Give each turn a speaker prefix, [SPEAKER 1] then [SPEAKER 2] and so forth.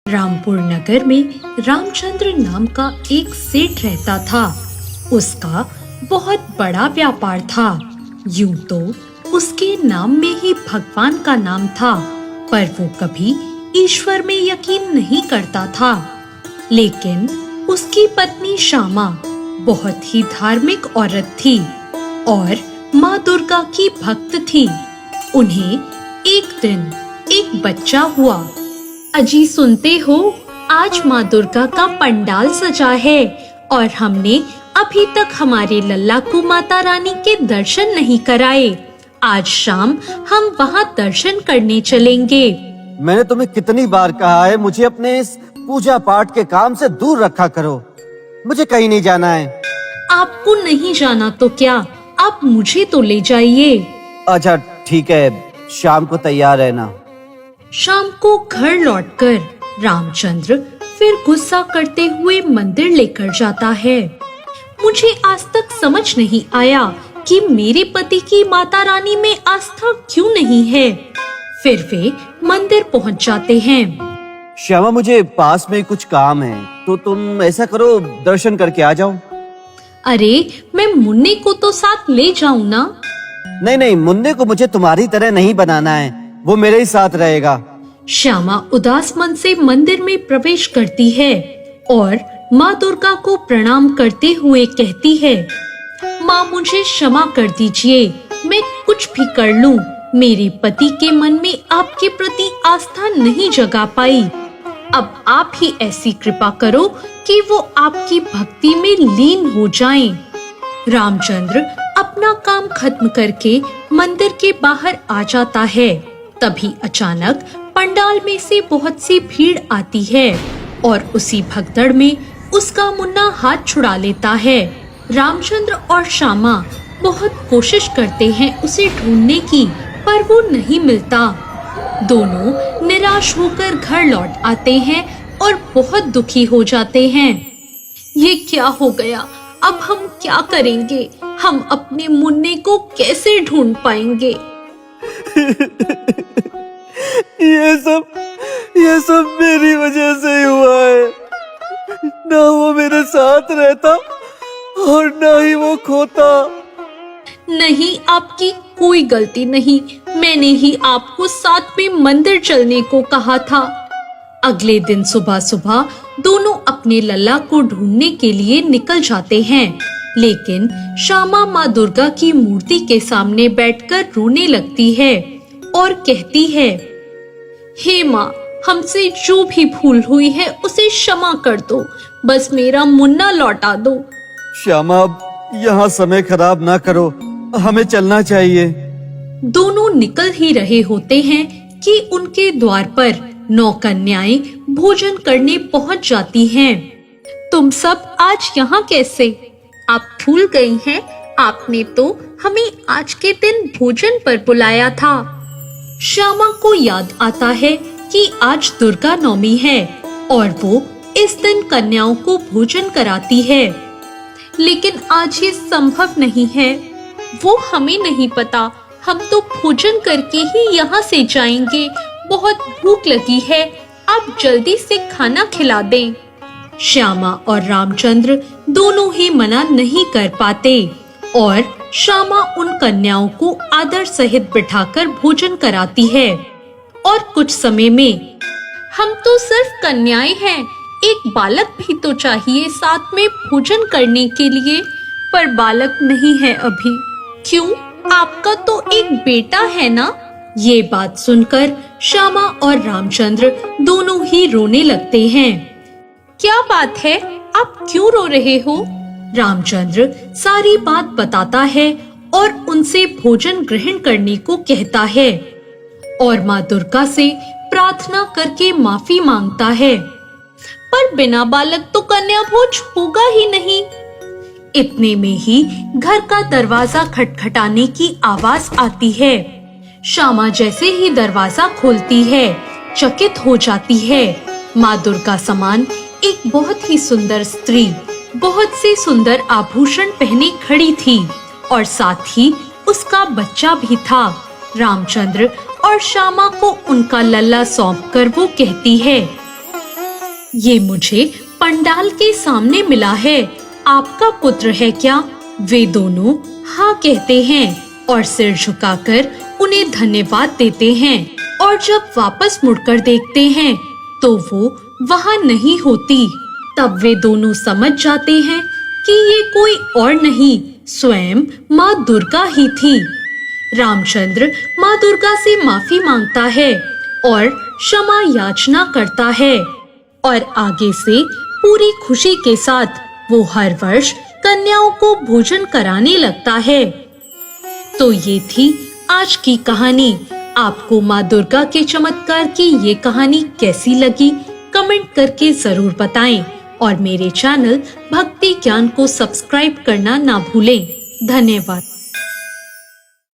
[SPEAKER 1] रामपुर नगर में रामचंद्र नाम का एक सेठ रहता था। उसका बहुत बड़ा व्यापार था। यूं तो उसके नाम में ही भगवान का नाम था, पर वो कभी ईश्वर में यकीन नहीं करता था। लेकिन उसकी पत्नी श्यामा बहुत ही धार्मिक औरत थी और माँ दुर्गा की भक्त थी। उन्हें एक दिन एक बच्चा हुआ। अजी सुनते हो, आज माँ दुर्गा का पंडाल सजा है और हमने अभी तक हमारे लल्ला को माता रानी के दर्शन नहीं कराए। आज शाम हम वहाँ दर्शन करने चलेंगे।
[SPEAKER 2] मैंने तुम्हें कितनी बार कहा है, मुझे अपने इस पूजा पाठ के काम से दूर रखा करो। मुझे कहीं नहीं जाना है।
[SPEAKER 1] आपको नहीं जाना तो क्या, आप मुझे तो ले जाइए।
[SPEAKER 2] अच्छा ठीक है, शाम को तैयार रहना।
[SPEAKER 1] शाम को घर लौटकर रामचंद्र फिर गुस्सा करते हुए मंदिर लेकर जाता है। मुझे आज तक समझ नहीं आया कि मेरे पति की माता रानी में आस्था क्यों नहीं है। फिर वे मंदिर पहुंच जाते हैं।
[SPEAKER 2] श्यामा, मुझे पास में कुछ काम है, तो तुम ऐसा करो, दर्शन करके आ जाओ।
[SPEAKER 1] अरे, मैं मुन्ने को तो साथ ले जाऊं ना।
[SPEAKER 2] नहीं नहीं, मुन्ने को मुझे तुम्हारी तरह नहीं बनाना है, वो मेरे ही साथ रहेगा।
[SPEAKER 1] श्यामा उदास मन से मंदिर में प्रवेश करती है और माँ दुर्गा को प्रणाम करते हुए कहती है, माँ मुझे क्षमा कर दीजिए, मैं कुछ भी कर लूं, मेरे पति के मन में आपके प्रति आस्था नहीं जगा पाई। अब आप ही ऐसी कृपा करो कि वो आपकी भक्ति में लीन हो जाएं। रामचंद्र अपना काम खत्म करके मंदिर के बाहर आ जाता है। तभी अचानक पंडाल में से बहुत सी भीड़ आती है और उसी भगदड़ में उसका मुन्ना हाथ छुड़ा लेता है। रामचंद्र और श्यामा बहुत कोशिश करते हैं उसे ढूंढने की, पर वो नहीं मिलता। दोनों निराश होकर घर लौट आते हैं और बहुत दुखी हो जाते हैं। ये क्या हो गया, अब हम क्या करेंगे? हम अपने मुन्ने को कैसे ढूंढ पाएंगे?
[SPEAKER 2] ये सब मेरी वजह से ही हुआ है। ना वो मेरे साथ रहता और ना ही वो खोता।
[SPEAKER 1] नहीं, आपकी कोई गलती नहीं। मैंने ही आपको साथ में मंदिर चलने को कहा था। अगले दिन सुबह सुबह दोनों अपने लल्ला को ढूंढने के लिए निकल जाते हैं, लेकिन श्यामा माँ दुर्गा की मूर्ति के सामने बैठकर रोने लगती है और कहती है, हे माँ, हमसे जो भी भूल हुई है उसे क्षमा कर दो, बस मेरा मुन्ना लौटा दो।
[SPEAKER 2] श्यामा, अब यहाँ समय खराब ना करो, हमें चलना चाहिए।
[SPEAKER 1] दोनों निकल ही रहे होते हैं कि उनके द्वार पर 9 कन्याएं भोजन करने पहुंच जाती हैं। तुम सब आज यहाँ कैसे? आप भूल गई हैं, आपने तो हमें आज के दिन भोजन पर बुलाया था। श्यामा को याद आता है कि आज दुर्गा नवमी है और वो इस दिन कन्याओं को भोजन कराती है, लेकिन आज ये संभव नहीं है। वो हमें नहीं पता, हम तो भोजन करके ही यहाँ से जाएंगे। बहुत भूख लगी है, आप जल्दी से खाना खिला दें। श्यामा और रामचंद्र दोनों ही मना नहीं कर पाते और श्यामा उन कन्याओं को आदर सहित बिठाकर भोजन कराती है। और कुछ समय में, हम तो सिर्फ कन्याएं हैं, एक बालक भी तो चाहिए साथ में भोजन करने के लिए, पर बालक नहीं है अभी। क्यों? आपका तो एक बेटा है ना? ये बात सुनकर श्यामा और रामचंद्र दोनों ही रोने लगते हैं। क्या बात है, आप क्यों रो रहे हो? रामचंद्र सारी बात बताता है और उनसे भोजन ग्रहण करने को कहता है और माँ दुर्गा से प्रार्थना करके माफी मांगता है। पर बिना बालक तो कन्या भोज होगा ही नहीं। इतने में ही घर का दरवाजा खटखटाने की आवाज आती है। श्यामा जैसे ही दरवाजा खोलती है, चकित हो जाती है। माँ दुर्गा समान एक बहुत ही सुंदर स्त्री बहुत से सुंदर आभूषण पहने खड़ी थी और साथ ही उसका बच्चा भी था। रामचंद्र और श्यामा को उनका लल्ला सौंपकर वो कहती है, ये मुझे पंडाल के सामने मिला है, आपका पुत्र है क्या? वे दोनों हाँ कहते हैं और सिर झुकाकर उन्हें धन्यवाद देते हैं। और जब वापस मुड़कर देखते हैं तो वो वहाँ नहीं होती। तब वे दोनों समझ जाते हैं कि ये कोई और नहीं, स्वयं माँ दुर्गा ही थी। रामचंद्र माँ दुर्गा से माफी मांगता है और क्षमा याचना करता है और आगे से पूरी खुशी के साथ वो हर वर्ष कन्याओं को भोजन कराने लगता है। तो ये थी आज की कहानी। आपको माँ दुर्गा के चमत्कार की ये कहानी कैसी लगी? कमेंट करके जरूर बताएं और मेरे चैनल भक्ति ज्ञान को सब्सक्राइब करना ना भूलें। धन्यवाद।